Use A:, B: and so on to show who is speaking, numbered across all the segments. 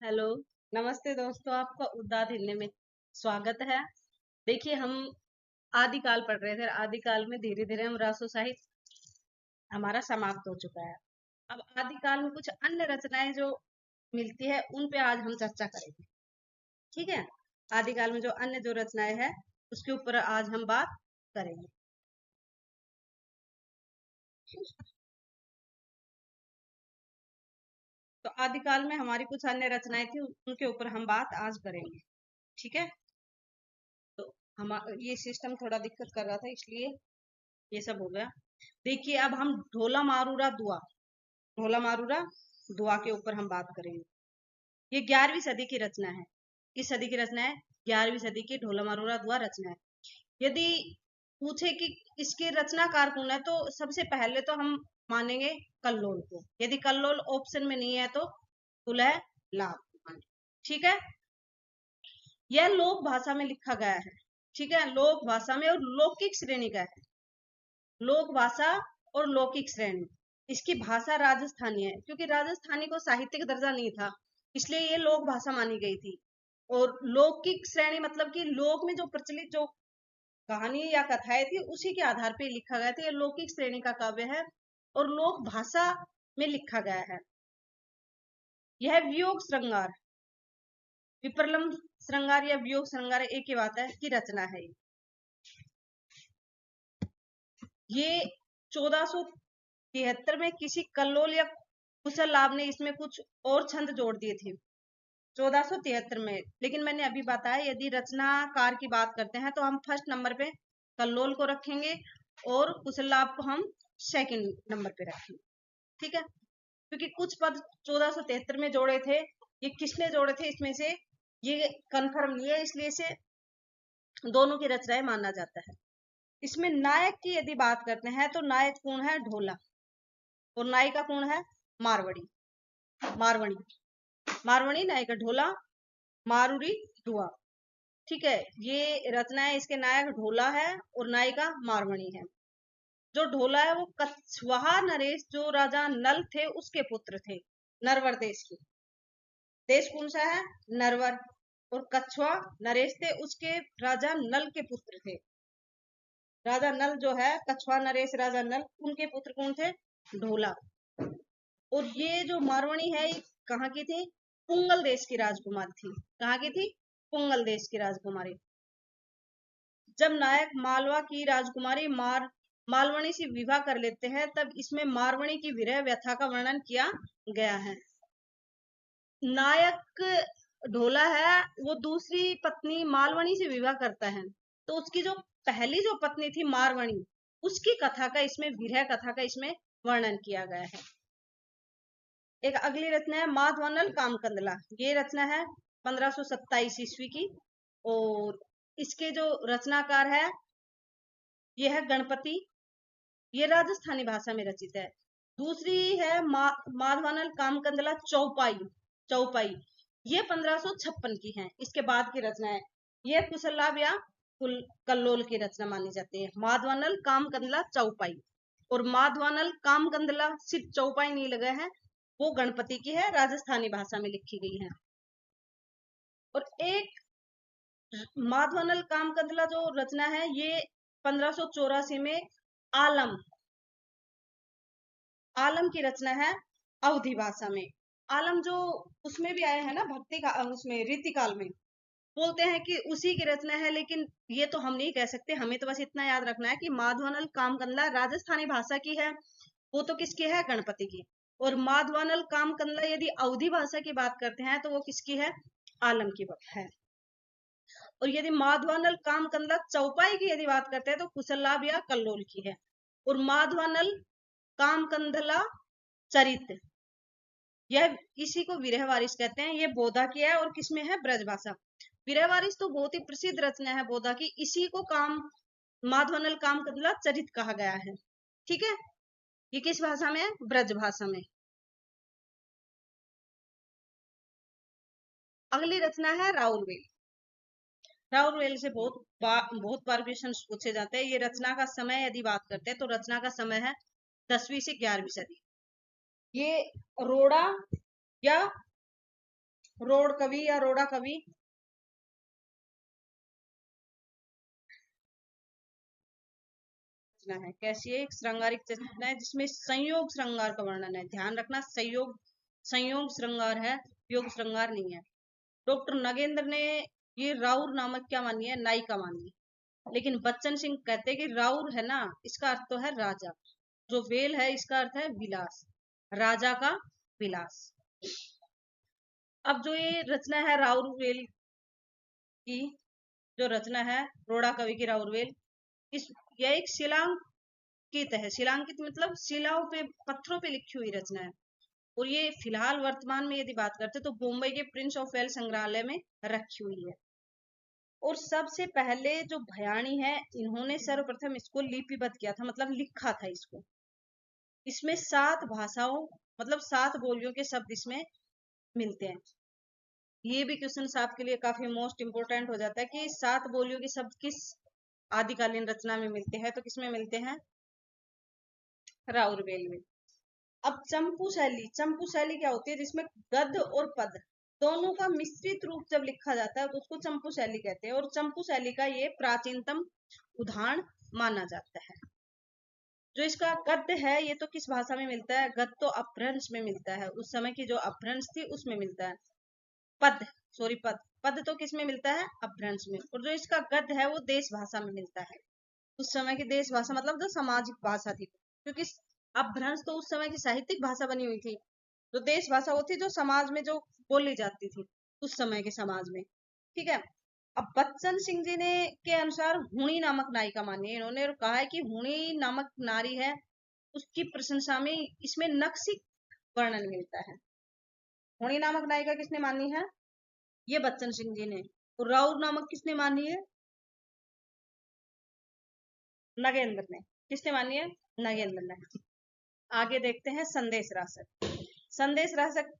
A: Hello. नमस्ते दोस्तों, आपका उद्दात हिंदी में स्वागत है। देखिए, हम आदिकाल पढ़ रहे थे। आदिकाल में धीरे धीरे हम रासो साहित्य हमारा समाप्त हो चुका है। अब आदिकाल में कुछ अन्य रचनाएं जो मिलती है उन पे आज हम चर्चा करेंगे। ठीक है। आदिकाल में जो अन्य जो रचनाएं हैं उसके ऊपर आज हम बात करेंगे। तो आदिकाल में हमारी कुछ अन्य रचनाएं थी, उनके ऊपर हम बात आज करेंगे। ठीक है। तो हम ये सिस्टम थोड़ा दिक्कत कर रहा था, इसलिए ये सब हो गया। देखिए, अब हम ढोला मारूरा दुआ के ऊपर हम बात करेंगे। ये 11वीं सदी की रचना है। किस सदी की रचना है? 11वीं सदी की ढोला मारूरा दुआ रचना है। यदि पूछे कि इसके रचनाकार कौन है, तो सबसे पहले तो हम मानेंगे कल्लोल को। यदि कल्लोल ऑप्शन में नहीं है तो कुलह लाभ। ठीक है। यह लोक भाषा में लिखा गया है। ठीक है, लोक भाषा में और लौकिक श्रेणी का है। लोक भाषा और लौकिक श्रेणी। इसकी भाषा राजस्थानी है, क्योंकि राजस्थानी को साहित्यिक दर्जा नहीं था, इसलिए ये लोक भाषा मानी गई थी। और लौकिक श्रेणी मतलब कि लोक में जो प्रचलित जो कहानी या कथाएं थी उसी के आधार पर लिखा गया था। ये लौकिक श्रेणी का काव्य है और लोक भाषा में लिखा गया है। यह वियोग श्रृंगार, विप्रलंब श्रृंगार या वियोग श्रृंगार एक ही बात है की रचना है। ये 1473 में किसी कल्लोल या कुशल लाभ ने इसमें कुछ और छंद जोड़ दिए थे 1473 में। लेकिन मैंने अभी बताया, यदि रचनाकार की बात करते हैं तो हम फर्स्ट नंबर पे कल्लोल को रखेंगे और कुशल लाभ को हम सेकंड नंबर पे रखेंगे। ठीक है, क्योंकि कुछ पद 1473 में जोड़े थे। ये किसने जोड़े थे इसमें से ये कंफर्म नहीं है, इसलिए इसे दोनों की रचनाएं माना जाता है। इसमें नायक की यदि बात करते हैं तो नायक कौन है? ढोला। और नायिका कौन है? मारवड़ी। मारवणी मारवणी नायिका ढोला, मारूरी दुआ। ठीक है, ये रचना है। इसके नायक ढोला है और नायिका मारवणी है। जो ढोला है वो कछवाहा नरेश, जो राजा नल थे उसके पुत्र थे। नरवर देश के। देश कौन सा है? नरवर। और कछवा नरेश थे, उसके राजा नल के पुत्र थे। राजा नल जो है, कछवा नरेश राजा नल, उनके पुत्र कौन थे? ढोला। और ये जो मारवणी है ये कहाँ की थी? पुंगल देश की राजकुमारी थी। कहाँ की थी? पुंगल देश की राजकुमारी। जब नायक मालवा की राजकुमारी मालवणी से विवाह कर लेते हैं, तब इसमें मारवणी की विरह व्यथा का वर्णन किया गया है। नायक ढोला है, वो दूसरी पत्नी मालवणी से विवाह करता है, तो उसकी जो पहली जो पत्नी थी मारवणी, उसकी कथा का इसमें, विरह कथा का इसमें वर्णन किया गया है। एक अगली रचना है माधवानल कामकंदला। ये रचना है 1527 ईस्वी की। और इसके जो रचनाकार है ये है गणपति। ये राजस्थानी भाषा में रचित है। दूसरी है माधवानल कामकंदला चौपाई। चौपाई ये 1556 की है। इसके बाद की रचना है। ये कुशललाभ या कल्लोल की रचना मानी जाती है। माधवानल कामकंदला चौपाई। और माधवानल कामकंदला सिर्फ चौपाई नहीं लगा है, वो गणपति की है, राजस्थानी भाषा में लिखी गई है। और एक माधवानल कामकंदला जो रचना है ये 1584 में आलम आलम की रचना है, अवधि भाषा में। आलम जो उसमें भी आए हैं ना, भक्ति का, उसमें रीतिकाल में बोलते हैं कि उसी की रचना है, लेकिन ये तो हम नहीं कह सकते। हमें तो बस इतना याद रखना है कि माधवानल कामकंदला राजस्थानी भाषा की है, वो तो किसकी है? गणपति की। और माधवानल कामकंदला यदि अवधि भाषा की बात करते हैं तो वो किसकी है? आलम की है। और यदि माधवानल कामकंदला चौपाई की यदि बात करते हैं तो कुशललाभ या कल्लोल की है। और माधवानल कामकंदला चरित्र, यह इसी को विरह वारिस कहते हैं। ये बोधा की है और किसमें है? ब्रजभाषा। विरह वारिस तो बहुत ही प्रसिद्ध रचना है बोधा की। इसी को माधवानल कामकंदला चरित कहा गया है। ठीक है, ये किस भाषा में है? ब्रज भाषा में। अगली रचना है राउरवेल। राउरवेल से बहुत बार क्वेश्चन पूछे जाते हैं। ये रचना का समय यदि बात करते हैं तो रचना का समय है 10वीं से 11वीं सदी। ये रोड़ा या रोड कवि या रोड़ा कवि। रचना है कैसी है? एक श्रृंगारिक रचना है जिसमें संयोग श्रृंगार का वर्णन है। ध्यान रखना, संयोग संयोग श्रृंगार है, योग श्रृंगार नहीं है। डॉक्टर नगेंद्र ने ये राउर नामक क्या मानी है? नायिका मानी है। लेकिन बच्चन सिंह कहते हैं कि राउर है ना, इसका अर्थ तो है राजा, जो वेल है इसका अर्थ है विलास, राजा का विलास। अब जो ये रचना है राउर वेल की, जो रचना है रोड़ा कवि की राउर वेल, इस यह एक शिलांकित है। शिलांकित मतलब शिलाओं पे, पत्थरों पे लिखी हुई रचना है। और ये फिलहाल वर्तमान में यदि बात करते तो मुंबई के प्रिंस ऑफ वेल्स संग्रहालय में रखी हुई है। और सबसे पहले जो भयाणी है, इन्होंने सर्वप्रथम इसको लिपिबद्ध किया था, मतलब लिखा था इसको। इसमें 7 भाषाओं मतलब 7 बोलियों के शब्द इसमें मिलते हैं। ये भी क्वेश्चन आपके लिए काफी मोस्ट इंपोर्टेंट हो जाता है कि 7 बोलियों के शब्द किस आदिकालीन रचना में मिलते हैं, तो किसमें मिलते हैं? राउरवेल में। अब चंपू शैली क्या होती है? जिसमें गद्य और पद दोनों का मिश्रित रूप जब लिखा जाता है तो उसको चंपू शैली कहते हैं। और चंपू शैली का ये प्राचीनतम उदाहरण माना जाता है। जो इसका गद्य है ये तो किस भाषा में मिलता है? गद्य तो अपभ्रंश में मिलता है, उस समय की जो अपभ्रंश थी उसमें मिलता है। पद पद तो किस में मिलता है? अपभ्रंश में। और जो इसका गद्य है वो देश भाषा में मिलता है। उस समय की देश भाषा मतलब जो सामाजिक भाषा थी, क्योंकि अपभ्रंश तो उस समय की साहित्यिक भाषा बनी हुई थी। तो देश भाषा वो थी जो समाज में जो बोली जाती थी उस समय के समाज में। ठीक है। अब बच्चन सिंह जी ने के अनुसार हुणी नामक नायिका मानी है इन्होंने, और कहा है कि हुणी नामक नारी है, उसकी प्रशंसा में इसमें नक्शी वर्णन मिलता है। हुणी नामक नायिका किसने मानी है? ये बच्चन सिंह जी ने। और राउर नामक किसने मानी है? नगेंद्र ने। किसने मानी है? नगेंद्र ने। आगे देखते हैं संदेश रासक। संदेश रासक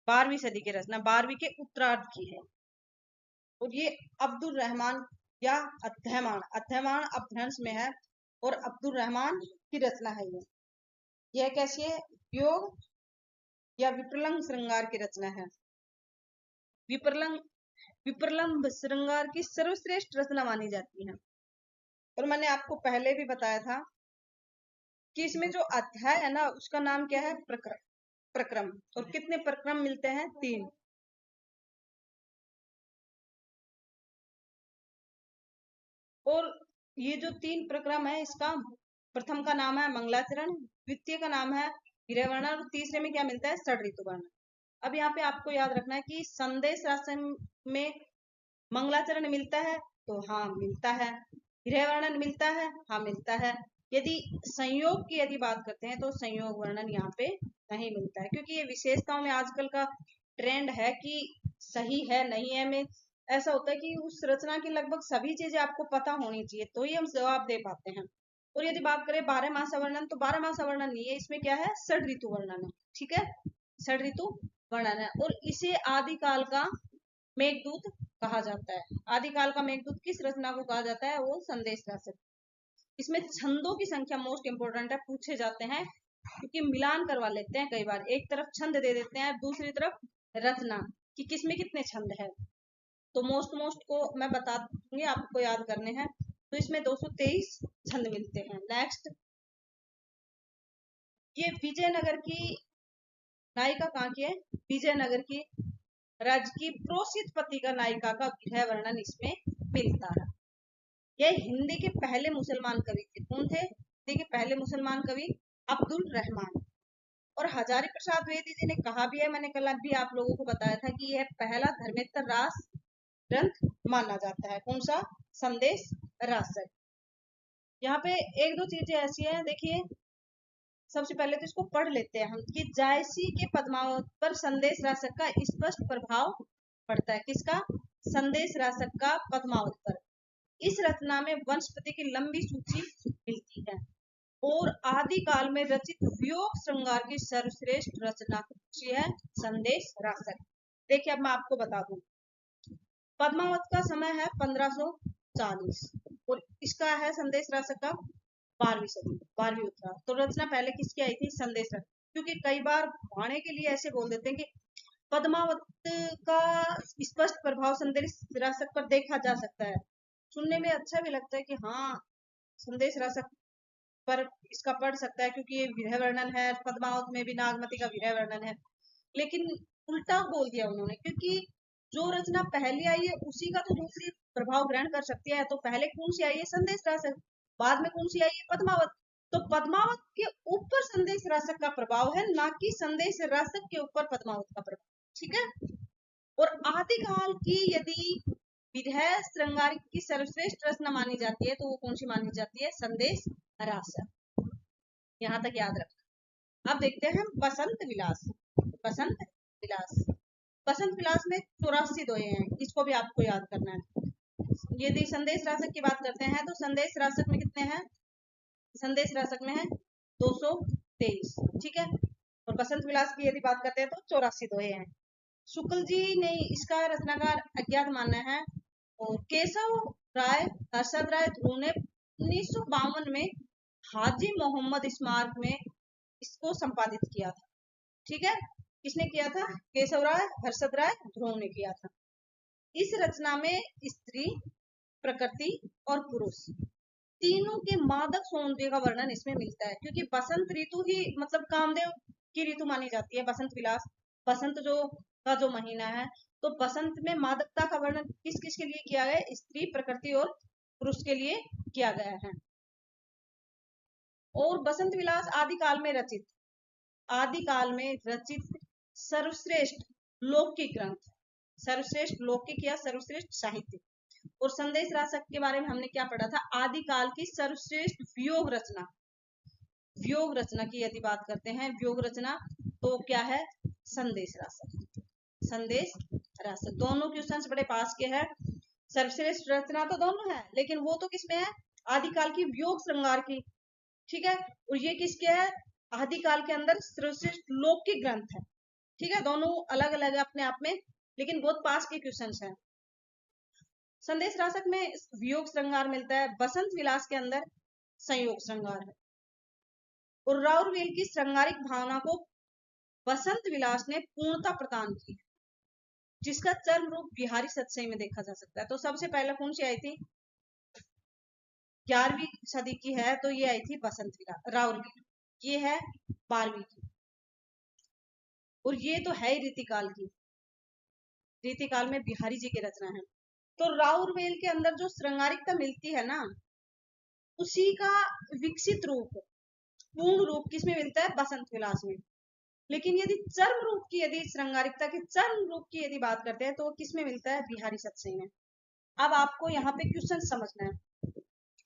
A: 12वीं सदी की रचना, 12वीं के उत्तरार्ध की है। और ये अब्दुल रहमान या अध्ययमान अपभ्रंश में है, और अब्दुल रहमान की रचना है ये। यह कैसी है? योग या विप्रलंब श्रृंगार की रचना है। विप्रलंब विप्रलंब श्रृंगार की सर्वश्रेष्ठ रचना मानी जाती है। और मैंने आपको पहले भी बताया था कि इसमें जो अध्याय है ना उसका नाम क्या है? प्रक्रम। और कितने प्रक्रम मिलते हैं? 3। और ये जो 3 प्रक्रम है, इसका प्रथम का नाम है मंगलाचरण, द्वितीय का नाम है विरह वर्णन, और तीसरे में क्या मिलता है? षड ऋतु वर्णन। अब यहाँ पे आपको याद रखना है कि संदेश राशन में मंगलाचरण मिलता है, तो हाँ मिलता है। विरह वर्णन मिलता है, हाँ मिलता है। यदि संयोग की यदि बात करते हैं तो संयोग वर्णन यहाँ पे नहीं मिलता है, क्योंकि ये विशेषताओं में आजकल का ट्रेंड है कि सही है नहीं है में ऐसा होता है कि उस रचना की लगभग सभी चीजें आपको पता होनी चाहिए तो ही हम जवाब दे पाते हैं। और यदि बात करें 12 मासा वर्णन, तो 12 मासा वर्णन नहीं है, इसमें क्या है? षड ऋतु वर्णन है। ठीक है, षड ऋतु वर्णन है। और इसे आदिकाल का मेघदूत कहा जाता है। आदिकाल का मेघदूत किस रचना को कहा जाता है? वो संदेश रासक। इसमें छंदों की संख्या मोस्ट इंपोर्टेंट है, पूछे जाते हैं, क्योंकि मिलान करवा लेते हैं कई बार। एक तरफ छंद दे देते हैं, दूसरी तरफ रचना कि किसमें कितने छंद है। तो मोस्ट को मैं बता दूंगी, आपको याद करने हैं। तो इसमें 223 छंद मिलते हैं। नेक्स्ट, ये विजयनगर की नायिका कहाँ की है? विजयनगर की राज्य की प्रोसित पत्रिका नायिका का विरह वर्णन इसमें मिलता है। यह हिंदी के पहले मुसलमान कवि थे। कौन थे हिंदी के पहले मुसलमान कवि? अब्दुल रहमान। और हजारी प्रसाद द्विवेदी जी ने कहा भी है, मैंने कल भी आप लोगों को बताया था कि यह पहला धर्मेतर रास ग्रंथ माना जाता है। कौन सा? संदेश रासक। यहाँ पे एक दो चीजें ऐसी हैं, देखिए सबसे पहले तो इसको पढ़ लेते हैं हम कि जायसी के पद्मावत पर संदेश रासक का स्पष्ट प्रभाव पड़ता है। किसका? संदेश रासक का पद्मावत पर। इस रचना में वनस्पति की लंबी सूची मिलती है। और आदिकाल में रचित वियोग श्रृंगार की सर्वश्रेष्ठ रचना है संदेश रासक। देखिए अब मैं आपको बता दूं, पद्मावत का समय है 1540, और इसका है संदेश रासक का 12वीं सदी, 12वीं उत्तरार्ध। तो रचना पहले किसकी आई थी? संदेश रासक। क्योंकि कई बार भाणे के लिए ऐसे बोल देते हैं कि पद्मावत का स्पष्ट प्रभाव संदेश राशक पर देखा जा सकता है। सुनने में अच्छा भी लगता है कि हाँ, संदेश राशक पर इसका पढ़ सकता है, क्योंकि ये विरह वर्णन है, पद्मावत में भी नागमती का विरह वर्णन है। लेकिन उल्टा बोल दिया उन्होंने, क्योंकि जो रचना पहले आई है उसी का तो दूसरी प्रभाव ग्रहण कर सकती है। तो पहले कौन सी आई है? संदेश राशक। बाद में कौन सी आई है? पद्मावत। तो पद्मावत के ऊपर संदेश राशक का प्रभाव है, ना कि संदेश राशक के ऊपर पद्मावत का प्रभाव। ठीक है। और आदिकाल की यदि विरह श्रृंगार की सर्वश्रेष्ठ रचना मानी जाती है तो वो कौन सी मानी जाती है? संदेश राशक। यहां तक याद रखना। अब देखते हैं बसंत विलास। बसंत विलास, बसंत विलास में 84 दोहे हैं, इसको भी आपको याद करना है। यदि संदेश राशक की बात करते हैं तो संदेश राशक में कितने हैं? संदेश राशक में है 223। ठीक है। और बसंत विलास की यदि बात करते हैं तो 84 दोहे हैं। शुक्ल जी ने इसका रचनाकार अज्ञात माना है। और केशव राय, हर्षद राय ध्रुव ने 1952 में हाजी मोहम्मद स्मारक में इसको संपादित किया था। ठीक है। किसने किया था? केशव राय, हर्षद राय, ध्रुव ने किया था। इस रचना में स्त्री, प्रकृति और पुरुष तीनों के मादक सौंदर्य का वर्णन इसमें मिलता है, क्योंकि बसंत ऋतु ही मतलब कामदेव की ऋतु मानी जाती है बसंत विलास। बसंत जो महीना है, तो बसंत में मादकता का वर्णन किस किस के लिए किया गया है? स्त्री, प्रकृति और पुरुष के लिए किया गया है। और बसंत विलास आदिकाल में रचित सर्वश्रेष्ठ लौकिक ग्रंथ, सर्वश्रेष्ठ लौकिक या सर्वश्रेष्ठ साहित्य। और संदेश राशक के बारे में हमने क्या पढ़ा था? आदिकाल की सर्वश्रेष्ठ वियोग रचना। वियोग रचना की यदि बात करते हैं, वियोग रचना तो क्या है? संदेश राशक। संदेश राशक। दोनों क्वेश्चंस बड़े पास के हैं। सर्वश्रेष्ठ रचना तो दोनों है, लेकिन वो तो किसमें है? आदिकाल की वियोग श्रृंगार की। ठीक है। और ये किसके है? आदिकाल के अंदर सर्वश्रेष्ठ लौकिक ग्रंथ है। ठीक है। दोनों अलग अलग है अपने आप में, लेकिन बहुत पास के क्वेश्चंस हैं। संदेश राशक में वियोग श्रृंगार मिलता है, बसंत विलास के अंदर संयोग श्रृंगार है। और राउरवेल की श्रृंगारिक भावना को बसंत विलास ने पूर्णता प्रदान की, जिसका चरम रूप बिहारी सतसई में देखा जा सकता है। तो सबसे पहले कौन सी आई थी? 11वीं सदी की है, तो ये आई थी बसंत विलास राउरवेल। ये है 12वीं की, और ये तो है ही रीतिकाल की। रीतिकाल में बिहारी जी की रचना है। तो राउरवेल के अंदर जो श्रृंगारिकता मिलती है ना, उसी का विकसित रूप, पूर्ण रूप किसमें मिलता है? बसंत विलास में। लेकिन यदि चरम रूप की, यदि श्रृंगारिकता के चरम रूप की यदि बात करते हैं, तो वो किसमें मिलता है? बिहारी सतसई में। अब आपको यहाँ पे क्वेश्चन समझना है।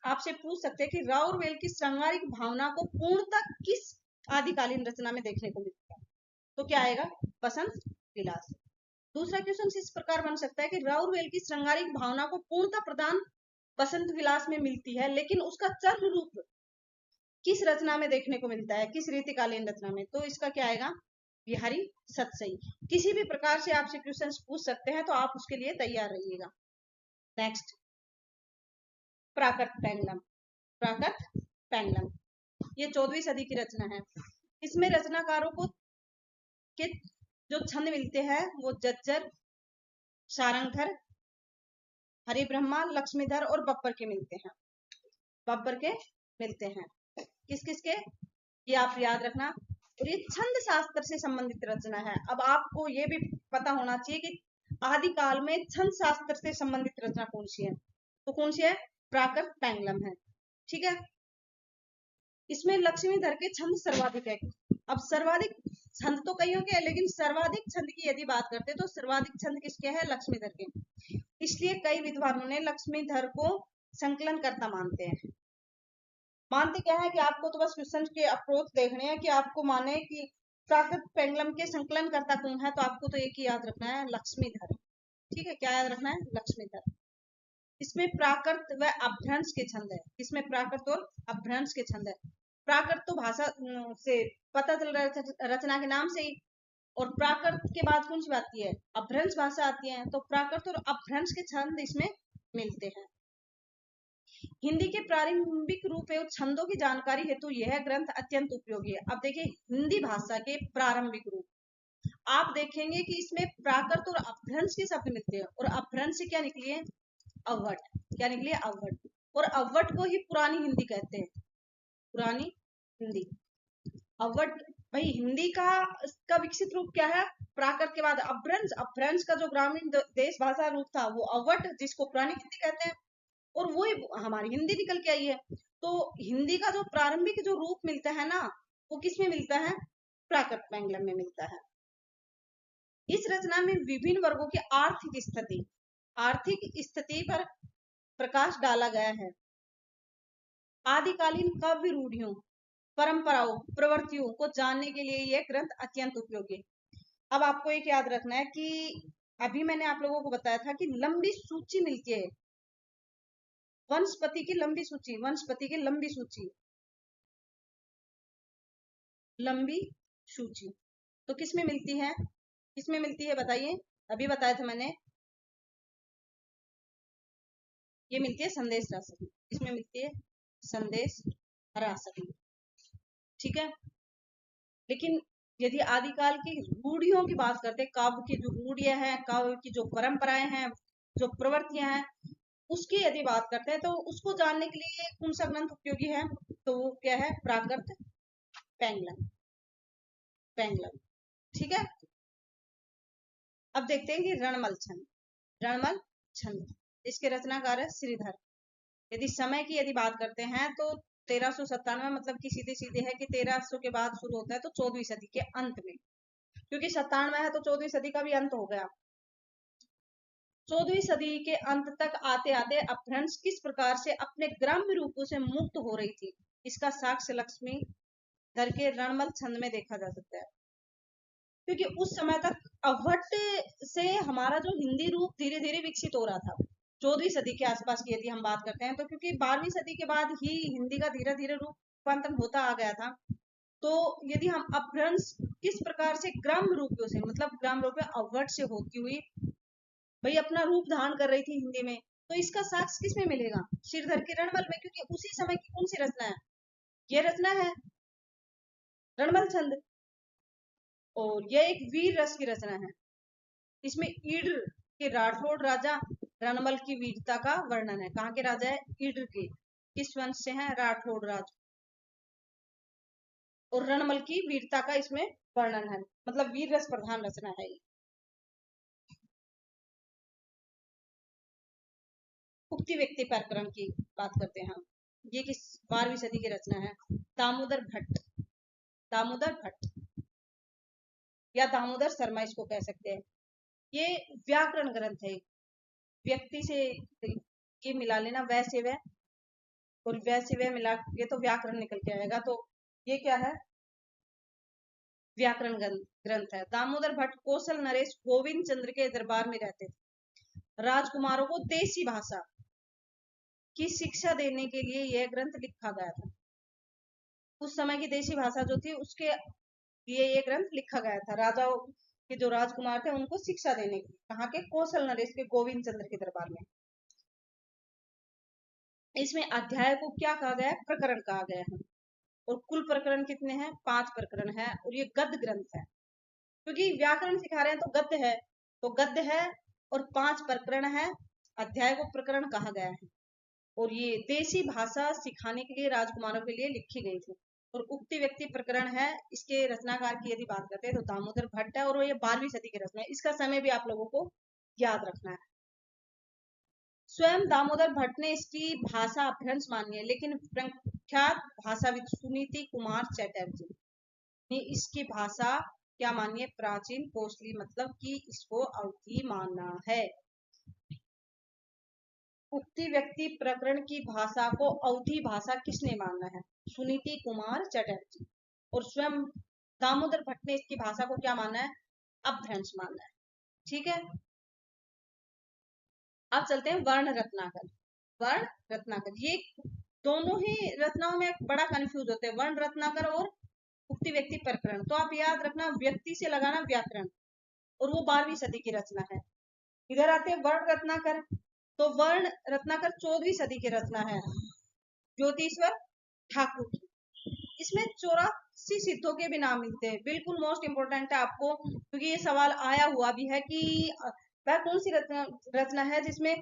A: आपसे पूछ सकते हैं कि राउरवेल की श्रृंगारिक भावना को पूर्णता किस आदिकालीन रचना में देखने को मिलता है? तो क्या आएगा? बसंत विलास। दूसरा क्वेश्चन इस प्रकार बन सकता है कि राउरवेल की श्रृंगारिक भावना को पूर्णता प्रदान बसंत विलास में मिलती है, लेकिन उसका चरम रूप किस रचना में देखने को मिलता है? किस रीतिकालीन रचना में? तो इसका क्या आएगा? बिहारी सतसई। किसी भी प्रकार से आपसे क्वेश्चन पूछ सकते हैं, तो आप उसके लिए तैयार रहिएगा। नेक्स्ट, प्राकृत पेंगलम। प्राकृत पेंगलम ये 14वीं सदी की रचना है। इसमें रचनाकारों को के जो छंद मिलते हैं वो जज्जर, सारंगधर, हरिब्रह्मा, लक्ष्मीधर और बब्बर के मिलते हैं। बब्बर के मिलते हैं। किस किस के? ये आप याद रखना। और ये छंद शास्त्र से संबंधित रचना है। अब आपको ये भी पता होना चाहिए कि आदिकाल में छंद शास्त्र से संबंधित रचना कौन सी है? तो कौन सी है? प्राकृत पेंगलम है। ठीक है। इसमें लक्ष्मीधर के छंद सर्वाधिक है। अब सर्वाधिक छंद तो कईयों के हैं, लेकिन सर्वाधिक छंद की यदि बात करते हैं तो सर्वाधिक छंद किसके हैं? लक्ष्मीधर के। इसलिए कई विद्वानों ने लक्ष्मीधर को संकलन करता मानते हैं। मानते क्या है कि आपको तो बस क्वेश्चन के अप्रोच देखने हैं कि आपको माने कि प्राकृत पेंगलम के संकलन करता कौन है, तो आपको तो एक ही याद रखना है, लक्ष्मीधर। ठीक है। क्या याद रखना है? लक्ष्मीधर। इसमें प्राकृत व अपभ्रंश के छंद है। इसमें प्राकृत और अपभ्रंश के छंद है। प्राकृत तो भाषा से पता चल रहा है रचना के नाम से ही। और प्राकृत के बाद कौन सी आती है? अपभ्रंश भाषा आती है। तो प्राकृत और अपभ्रंश के छंद इसमें मिलते हैं। हिंदी के प्रारंभिक रूप एवं छंदों की जानकारी हेतु यह ग्रंथ अत्यंत उपयोगी है। अब देखिए, हिंदी भाषा के प्रारंभिक रूप, आप देखेंगे कि इसमें प्राकृत और अपभ्रंश के शब्द मिलते हैं, और अपभ्रंश से क्या निकली है? अवट। क्या निकली है? अवट। और अवट को ही पुरानी हिंदी कहते हैं, पुरानी हिंदी। अवट भाई हिंदी का विकसित रूप क्या है? प्राकृत के बाद अपभ्रंश। अपभ्रंश का जो ग्रामीण देश भाषा रूप था वो अवट, जिसको पुरानी हिंदी कहते हैं, और वो ही हमारी हिंदी निकल के आई है। तो हिंदी का जो प्रारंभिक जो रूप मिलता है ना, वो किस में मिलता है? प्राकृत पैंगलम में मिलता है। इस रचना में विभिन्न वर्गों की आर्थिक स्थिति पर प्रकाश डाला गया है। आदिकालीन काव्य रूढ़ियों, परंपराओं, प्रवृत्तियों को जानने के लिए यह ग्रंथ अत्यंत उपयोगी। अब आपको एक याद रखना है कि अभी मैंने आप लोगों को बताया था कि लंबी सूची मिलती है, वनस्पति की लंबी सूची, वनस्पति की लंबी सूची, लंबी सूची तो किस में मिलती है? किस में मिलती है बताइए? अभी बताया था मैंने, ये मिलती है संदेश राशि। किसमें मिलती है? संदेश राशि। ठीक है। लेकिन यदि आदिकाल की रूढ़ियों की बात करते हैं, काव्य की जो रूढ़ियां हैं, काव्य की जो परंपराएं हैं, जो प्रवृत्तियां हैं, उसकी यदि बात करते हैं, तो उसको जानने के लिए कौन सा ग्रंथ उपयोगी है? तो वो क्या है? प्राकृत पैंगलम। पैंगलम। ठीक है। अब देखते हैं कि रणमल छंद। रणमल छंद, इसके रचनाकार है श्रीधर। यदि समय की यदि बात करते हैं तो 1397, मतलब कि सीधे सीधे है कि 1300 के बाद शुरू होता है, तो 14वीं सदी के अंत में, क्योंकि 97 है तो 14वीं सदी का भी अंत हो गया। 14वीं सदी के अंत तक आते आते अपभ्रंश किस प्रकार से अपने ग्राम्य रूपों से मुक्त हो रही थी, इसका साक्ष्य लक्ष्मी धर के रणमल छंद में देखा जा सकता है। क्योंकि उस समय तक अवट से हमारा जो हिंदी रूप धीरे धीरे विकसित हो रहा था, 14वीं सदी के आसपास की यदि हम बात करते हैं, तो क्योंकि 12वीं सदी के बाद ही हिंदी का धीरे धीरे रूपांतरण होता आ गया था। तो यदि हम अपभ्रंश किस प्रकार से ग्राम्य रूपों से, मतलब ग्राम रूप में अवट से होती हुई भाई अपना रूप धारण कर रही थी हिंदी में, तो इसका साक्ष्य किस में मिलेगा? श्रीधर के रणमल में, क्योंकि उसी समय की कौन सी रचना है? यह रचना है रणमल छंद, और यह एक वीर रस की रचना है। इसमें ईड्र के राठौड़ राजा रणमल की वीरता का वर्णन है। कहाँ के राजा है? ईड्र के। किस वंश से हैं? राठौड़ राज। और रणमल की वीरता का इसमें वर्णन है, मतलब वीर रस प्रधान रचना है ये। उक्ति व्यक्ति प्रकरण की बात करते हैं हम। ये किस 12वीं सदी की रचना है? दामोदर भट्ट। दामोदर भट्ट या दामोदर शर्मा इसको कह सकते हैं। ये व्याकरण ग्रंथ है। व्यक्ति से ये मिला लेना, वैसे वह, और वैसे वह मिला के तो व्याकरण निकल के आएगा। तो ये क्या है? व्याकरण ग्रंथ है। दामोदर भट्ट कौशल नरेश गोविंद चंद्र के दरबार में रहते थे। राजकुमारों को देसी भाषा की शिक्षा देने के लिए यह ग्रंथ लिखा गया था। उस समय की देसी भाषा जो थी उसके लिए यह ग्रंथ लिखा गया था। राजाओं के जो राजकुमार थे उनको शिक्षा देने के लिए। कहाँ के? कौशल नरेश के गोविंद चंद्र के दरबार में। इसमें अध्याय को क्या कहा गया है? प्रकरण कहा गया है। और कुल प्रकरण कितने हैं? 5 प्रकरण है, और ये गद्य ग्रंथ है। क्योंकि व्याकरण सिखा रहे हैं तो गद्य है, तो गद्य है, और 5 प्रकरण है। अध्याय को प्रकरण कहा गया है, और ये देसी भाषा सिखाने के लिए राजकुमारों के लिए लिखी गई थी। और उक्ति व्यक्ति प्रकरण है। इसके रचनाकार की यदि बात करते हैं तो दामोदर भट्ट है, और ये 12वीं सदी की रचना है। इसका समय भी आप लोगों को याद रखना है। स्वयं दामोदर भट्ट ने इसकी भाषा अपभ्रंश मानी है, लेकिन प्रख्यात भाषाविद सुनीति कुमार चटर्जी ने इसकी भाषा क्या मानी है? प्राचीन कोसली, मतलब कि इसको अवधि माना है। उक्ति व्यक्ति प्रकरण की भाषा को अवधि भाषा किसने माना है? सुनीति कुमार चटर्जी। और स्वयं दामोदर भट्ट ने इसकी भाषा को क्या माना है? अपभ्रंश माना है। ठीक है। अब चलते हैं वर्ण रत्नाकर। वर्ण रत्नाकर, ये दोनों ही रचनाओं में बड़ा कंफ्यूज होते हैं, वर्ण रत्नाकर और उक्ति व्यक्ति प्रकरण। तो आप याद रखना, व्यक्ति से लगाना व्याकरण, और वो 12वीं सदी की रचना है। इधर आते हैं वर्ण रत्नाकर। तो वर्ण रत्नाकर 14वीं सदी की रचना है, ज्योतिश्वर ठाकुर की। इसमें 84 सिद्धों के भी नाम मिलते हैं। बिल्कुल मोस्ट इंपोर्टेंट है आपको, क्योंकि ये सवाल आया हुआ भी है कि वह कौन सी रचना है जिसमें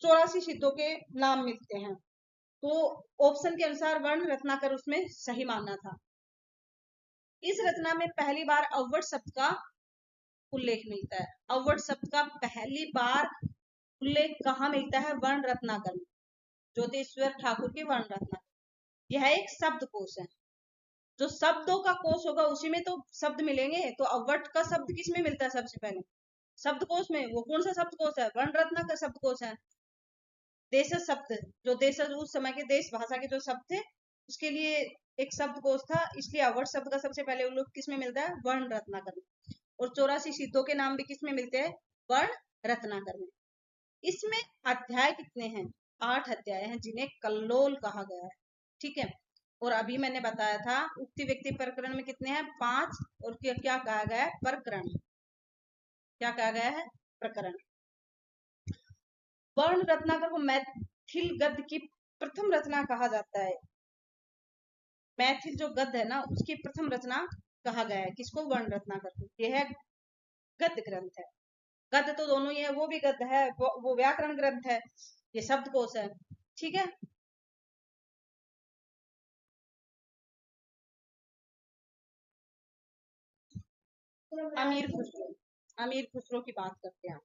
A: 84 सिद्धों के नाम मिलते हैं। तो ऑप्शन के अनुसार वर्ण रत्नाकर उसमें सही मानना था। इस रचना में पहली बार अव्वट शब्द का उल्लेख मिलता है। अव्वट शब्द का पहली बार उल्लेख कहाँ मिलता है? वर्ण रत्नाकर में, ज्योतिश्वर ठाकुर के वर्ण रत्नाकर। यह एक शब्द कोश है। जो शब्दों का कोश होगा उसी में तो शब्द मिलेंगे। तो अव्वट का शब्द किसमें मिलता है? सबसे पहले शब्दकोश में। वो कौन सा शब्दकोश है? वर्ण रत्नाकर शब्दकोश है। देश शब्द, जो देश उस समय के देश भाषा के जो शब्द थे उसके लिए एक शब्दकोश था, इसलिए अव्वट शब्द का सबसे पहले उल्लेख किसमें मिलता है? वर्ण रत्नाकर में। और 84 सिद्धों के नाम भी किसमें मिलते हैं? वर्ण रत्नाकर में। इसमें अध्याय कितने हैं? 8 अध्याय हैं जिन्हें कल्लोल कहा गया है। ठीक है। और अभी मैंने बताया था उक्ति व्यक्ति प्रकरण में कितने हैं? 5। और क्या कहा गया है? प्रकरण। क्या कहा गया है? प्रकरण। वर्ण रत्नाकर को मैथिल गद्य की प्रथम रचना कहा जाता है। मैथिल जो गद्य है ना उसकी प्रथम रचना कहा गया है। किसको? वर्ण रत्नाकर को। यह गद्य ग्रंथ है। गद्य तो दोनों ही है, वो भी गद्य है, वो व्याकरण ग्रंथ है, ये शब्दकोश है। ठीक है। अमीर खुसरो, अमीर खुसरो की बात करते हैं।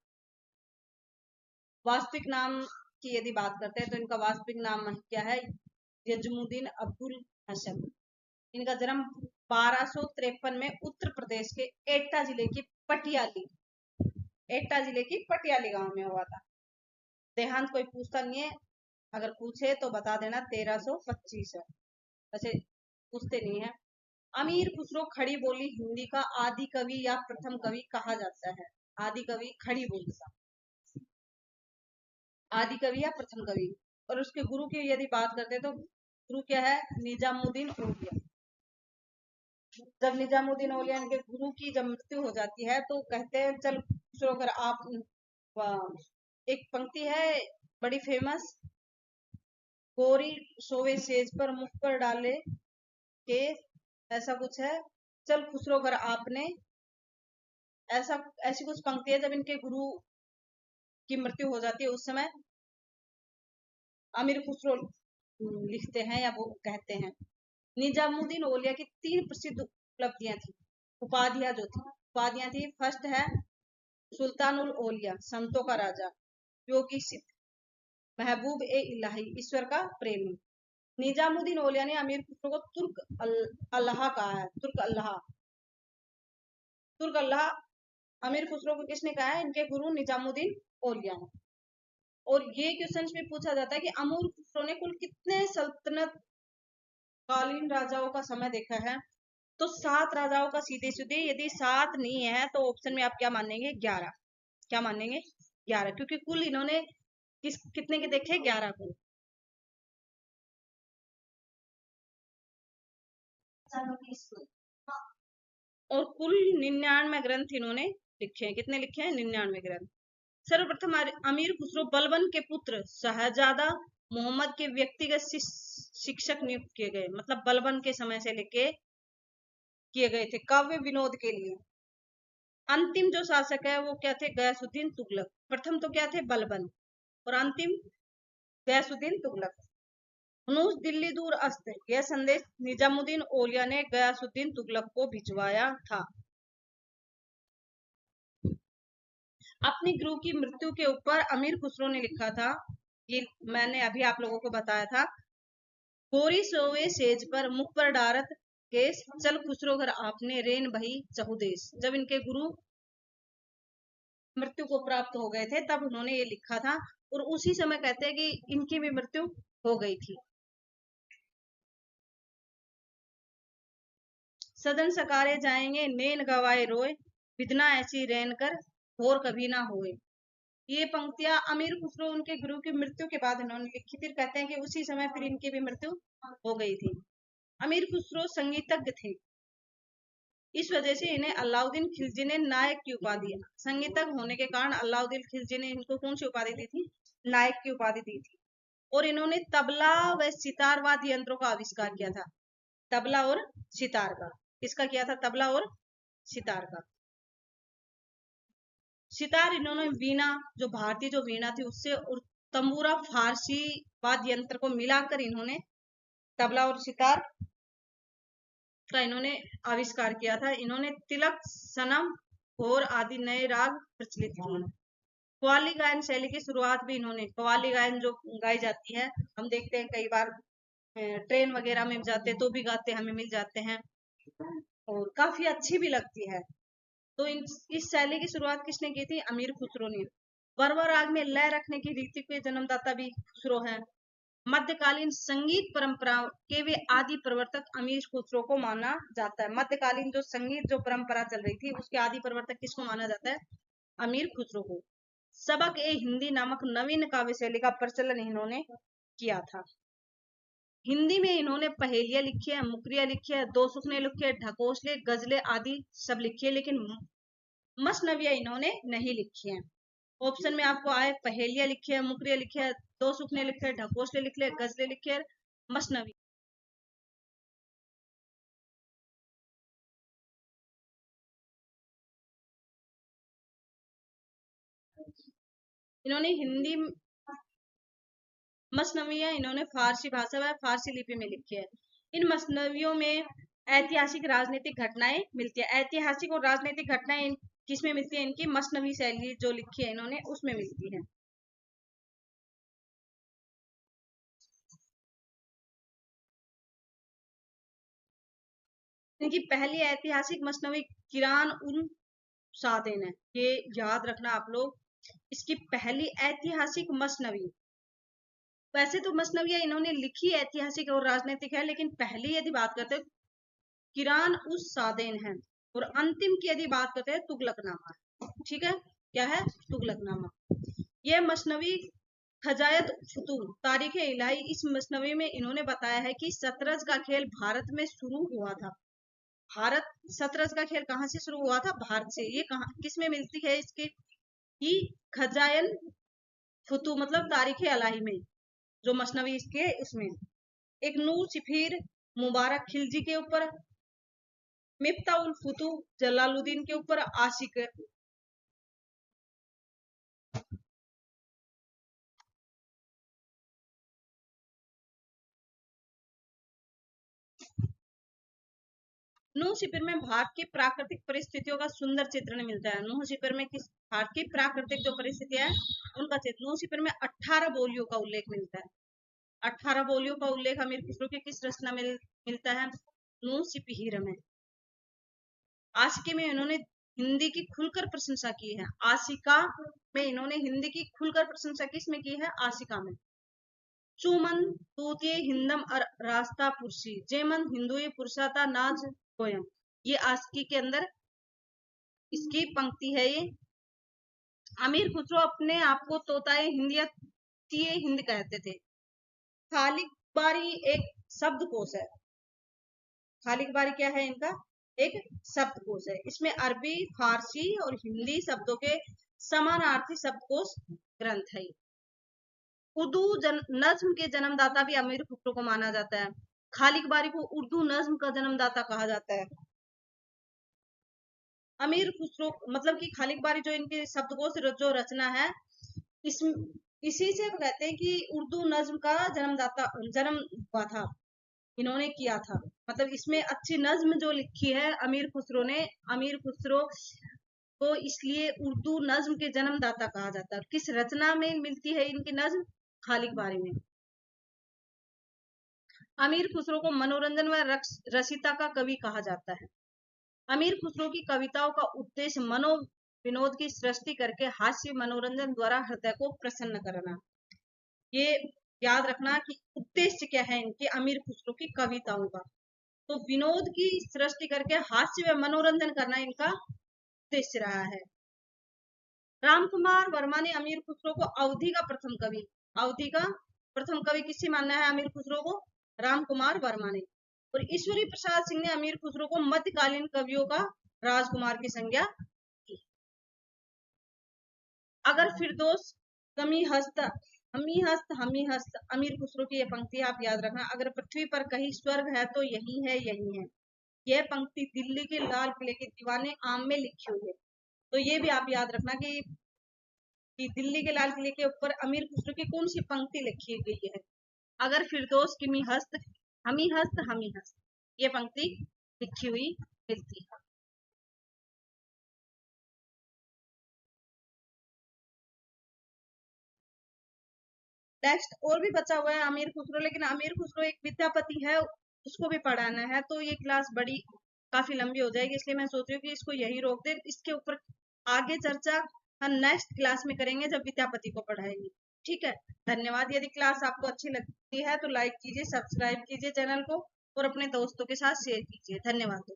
A: वास्तविक नाम की यदि बात करते हैं तो इनका वास्तविक नाम क्या है? यजमुद्दीन अब्दुल हसन। इनका जन्म 1253 में उत्तर प्रदेश के एटा जिले की पटियाली गांव में हुआ था। देहांत कोई पूछता नहीं है, अगर पूछे तो बता देना 1325 है, वैसे पूछते नहीं है। अमीर खुसरो खड़ी बोली हिंदी का आदि कवि या प्रथम कवि कहा जाता है। आदि कवि खड़ी बोली का आदि कवि या प्रथम कवि। और उसके गुरु की यदि बात करते हैं तो गुरु क्या है? निजामुद्दीन औलिया। जब निजामुद्दीन औलिया के गुरु की जब मृत्यु हो जाती है तो कहते हैं चल खुसरो अगर आप, एक पंक्ति है बड़ी फेमस, गोरी सोवे सेज पर मुख पर डाले के, ऐसा कुछ है। चल खुसरो अगर आपने, ऐसी कुछ पंक्ति है। जब इनके गुरु की मृत्यु हो जाती है उस समय अमीर खुसरो लिखते हैं या वो कहते हैं। निजामुद्दीन औलिया की 3 प्रसिद्ध उपलब्धियां थी, उपाधियां जो थी। उपाधियां थी, फर्स्ट है सुल्तानुल औलिया, संतों का राजा, योगी सिद्ध, महबूब ए इलाही, ईश्वर का प्रेमी। निजामुद्दीन औलिया ने अमीर खुसरो को अल्लाह कहा है। तुर्क अल्लाह अमीर खुसरो को किसने कहा है? इनके गुरु निजामुद्दीन औलिया ने। और ये क्वेश्चन में पूछा जाता है कि अमीर खुसरो ने कुल कितने सल्तनत कालीन राजाओं का समय देखा है? तो 7 राजाओं का सीधे सीधे। यदि 7 नहीं है तो ऑप्शन में आप क्या मानेंगे? 11। क्या मानेंगे? 11, क्योंकि कुल इन्होंने कितने के देखे? 11 को। और कुल 99 ग्रंथ इन्होंने लिखे हैं। कितने लिखे हैं? 99 ग्रंथ। सर्वप्रथम अमीर खुसरो बलबन के पुत्र शहजादा मोहम्मद के व्यक्तिगत शिक्षक नियुक्त किए गए। मतलब बलबन के समय से लेके किए गए थे काव्य विनोद के लिए। अंतिम जो शासक है वो क्या थे? गयासुद्दीन तुगलक। प्रथम तो क्या थे? बलबन, और अंतिम गयासुद्दीन तुगलक। हनूस दिल्ली दूर अस्त, यह संदेश निजामुद्दीन औलिया ने गयासुद्दीन तुगलक को भिजवाया था। अपनी गुरु की मृत्यु के ऊपर अमीर खुसरो ने लिखा था, ये मैंने अभी आप लोगों को बताया था, गोरी सोवे सेज पर मुख पर डारत केस, चल खुसरो घर आपने रेन बही चहुदेश। जब इनके गुरु मृत्यु को प्राप्त हो गए थे तब उन्होंने ये लिखा था। और उसी समय कहते हैं कि इनकी भी मृत्यु हो गई थी। सदन सकारे जाएंगे नैन गवाए रोए, विधना ऐसी रैन कर और कभी ना होए। ये पंक्तियां अमीर खुसरो उनके गुरु की मृत्यु के बाद इन्होंने लिखी। फिर कहते हैं कि उसी समय फिर इनकी भी मृत्यु हो गई थी। अमीर खुसरो संगीतज्ञ थे, इस वजह से इन्हें अलाउद्दीन खिलजी ने नायक की उपाधि दी। संगीतज्ञ होने के कारण अलाउद्दीन खिलजी ने इनको कौन सी उपाधि दी थी? नायक की उपाधि दी थी। और इन्होंने तबला व सितार वाद्य यंत्रों का आविष्कार किया था। तबला और सितार का। किसका किया था? तबला और सितार का। सितार इन्होंने वीणा, जो भारतीय जो वीणा थी उससे, और तंबूरा फारसी वाद्य यंत्र को मिलाकर इन्होंने तबला और सितार का इन्होंने आविष्कार किया था। इन्होंने तिलक, सनम और आदि नए राग प्रचलित किए। कव्वाली गायन शैली की शुरुआत भी इन्होंने, कव्वाली गायन जो गाई जाती है, हम देखते हैं कई बार ट्रेन वगैरह में जाते तो भी गाते हमें मिल जाते हैं, और काफी अच्छी भी लगती है। तो इस शैली की शुरुआत किसने की थी? अमीर खुसरो ने। बर्बर राग में लय रखने की रीति के जन्मदाता भी खुसरो हैं। मध्यकालीन संगीत परंपरा के वे आदि प्रवर्तक अमीर खुसरो को माना जाता है। मध्यकालीन जो संगीत जो परंपरा चल रही थी उसके आदि प्रवर्तक किसको माना जाता है? अमीर खुसरो को। सबक ए हिंदी नामक नवीन काव्य शैली का प्रचलन इन्होंने किया था। हिंदी में इन्होंने पहेलियां लिखी है, मुकरिया लिखी है, दो सुखने लिखे, ढकोसले, गजले आदि सब लिखी है, लेकिन मसनविया इन्होंने नहीं लिखी है। ऑप्शन में आपको आए पहेलियां लिखी है, मुकरिया लिखी है, दो सुखने लिखे, ढकोसले लिखे, गजले लिखे, मसनवी। इन्होंने हिंदी मसनवियां इन्होंने फारसी भाषा व फारसी लिपि में लिखी है। इन मसनवियों में ऐतिहासिक राजनीतिक घटनाएं मिलती है। ऐतिहासिक और राजनीतिक घटनाएं किसमें मिलती है? इनकी मसनवी शैली जो लिखी है इन्होंने उसमें मिलती है। इनकी पहली ऐतिहासिक मसनवी किरान उन सादेन है, ये याद रखना आप लोग। इसकी पहली ऐतिहासिक मसनवी, वैसे तो मसनवियां इन्होंने लिखी ऐतिहासिक और राजनीतिक है, लेकिन पहली यदि बात करते हैं किरान उस सादेन है, और अंतिम की यदि बात करते हैं तुगलकनामा। ठीक है, क्या है? तुगलकनामा। यह मसनवी हजायत फुतून तारीख इलाही, इस मसनवी में इन्होंने बताया है कि शतरंज का खेल भारत में शुरू हुआ था। भारत, शतरंज का खेल कहाँ से शुरू हुआ था? भारत से। ये कहाँ, किस में मिलती है? इसके ही खजायन फुतू मतलब तारीख इलाही में, जो मसनवी इसके उसमें एक नूर सिफिर मुबारक खिलजी के ऊपर, मिफ्ता उल फुतू जलालुद्दीन के ऊपर, आशिक नूह शिपिर में भारत की प्राकृतिक परिस्थितियों का सुंदर चित्रण मिलता है। नूह शिपिर में किस भारत की प्राकृतिक जो परिस्थितियां है उनका चित्र। नूह शिपिर में 18 बोलियों का उल्लेख मिलता है। 18 बोलियों का उल्लेख अमीर खुसरो की किस रचना में मिलता है? नूह सिपिहिर में। आशिकी में इन्होंने हिंदी की खुलकर प्रशंसा की है। आशिका में इन्होंने हिंदी की खुलकर प्रशंसा किसमें की है? आशिका में। चूमन तूतिये हिंदम रास्ता पुरुषी जेमन हिंदुई पुरुषाता नाज कोयम, ये आशिकी के अंदर इसकी पंक्ति है। ये अमीर खुसरो अपने आप को तोताए हिंद कहते थे। खालिक बारी एक शब्दकोश है। खालिक बारी क्या है? इनका एक शब्दकोश है। इसमें अरबी, फारसी और हिंदी शब्दों के समानार्थी शब्दकोश ग्रंथ है। उर्दू नज्म के जन्मदाता भी अमीर खुसरो को माना जाता है। खालिक बारी को उर्दू नज्म का जन्मदाता कहा जाता है। अमीर खुसरो मतलब कि खालिक बारी जो इनके शब्दकोश जो रचना है, इस इसी से कहते हैं कि उर्दू नज्म का जन्म हुआ था, इन्होंने किया था। मतलब इसमें अच्छी नज्म जो लिखी है अमीर खुसरो ने, अमीर खुसरो को इसलिए उर्दू नज्म के जन्मदाता कहा जाता है। किस रचना में मिलती है इनकी नज्म? खालिक बारी में। अमीर खुसरो को मनोरंजन व रसिता का कवि कहा जाता है। अमीर खुसरो की कविताओं का उद्देश्य मनो विनोद की सृष्टि करके हास्य मनोरंजन द्वारा हृदय को प्रसन्न करना। ये याद रखना कि उद्देश्य क्या है इनके अमीर खुसरो की कविताओं का, तो विनोद की सृष्टि करके हास्य व मनोरंजन करना इनका उद्देश्य रहा है। रामकुमार वर्मा ने अमीर खुसरो को अवधि का प्रथम कवि, अवधि का प्रथम कवि किसे मानना है अमीर खुसरो को? रामकुमार वर्मा ने। और ईश्वरी प्रसाद सिंह ने अमीर खुसरो को मध्यकालीन कवियों का राजकुमार की संज्ञा की। अगर फिरदौस कमी हस्ता हमी हस्त अमीर खुसरो की ये पंक्ति आप याद रखना। अगर पृथ्वी पर कहीं स्वर्ग है तो यही है, यही है। यह पंक्ति दिल्ली के लाल किले के दीवाने आम में लिखी हुई है। तो ये भी आप याद रखना कि दिल्ली के लाल किले के ऊपर अमीर खुसरो की कौन सी पंक्ति लिखी गई है। अगर फिरदौस की हमी हस्त ये पंक्ति लिखी हुई मिलती है। नेक्स्ट और भी बचा हुआ है अमीर खुसरो, लेकिन अमीर खुसरो एक विद्यापति है, उसको भी पढ़ाना है, तो ये क्लास बड़ी काफी लंबी हो जाएगी, इसलिए मैं सोच रही हूँ कि इसको यही रोक दे। इसके ऊपर आगे चर्चा हम नेक्स्ट क्लास में करेंगे जब विद्यापति को पढ़ाएंगे। ठीक है, धन्यवाद। यदि क्लास आपको अच्छी लगती है तो लाइक कीजिए, सब्सक्राइब कीजिए चैनल को और अपने दोस्तों के साथ शेयर कीजिए। धन्यवाद।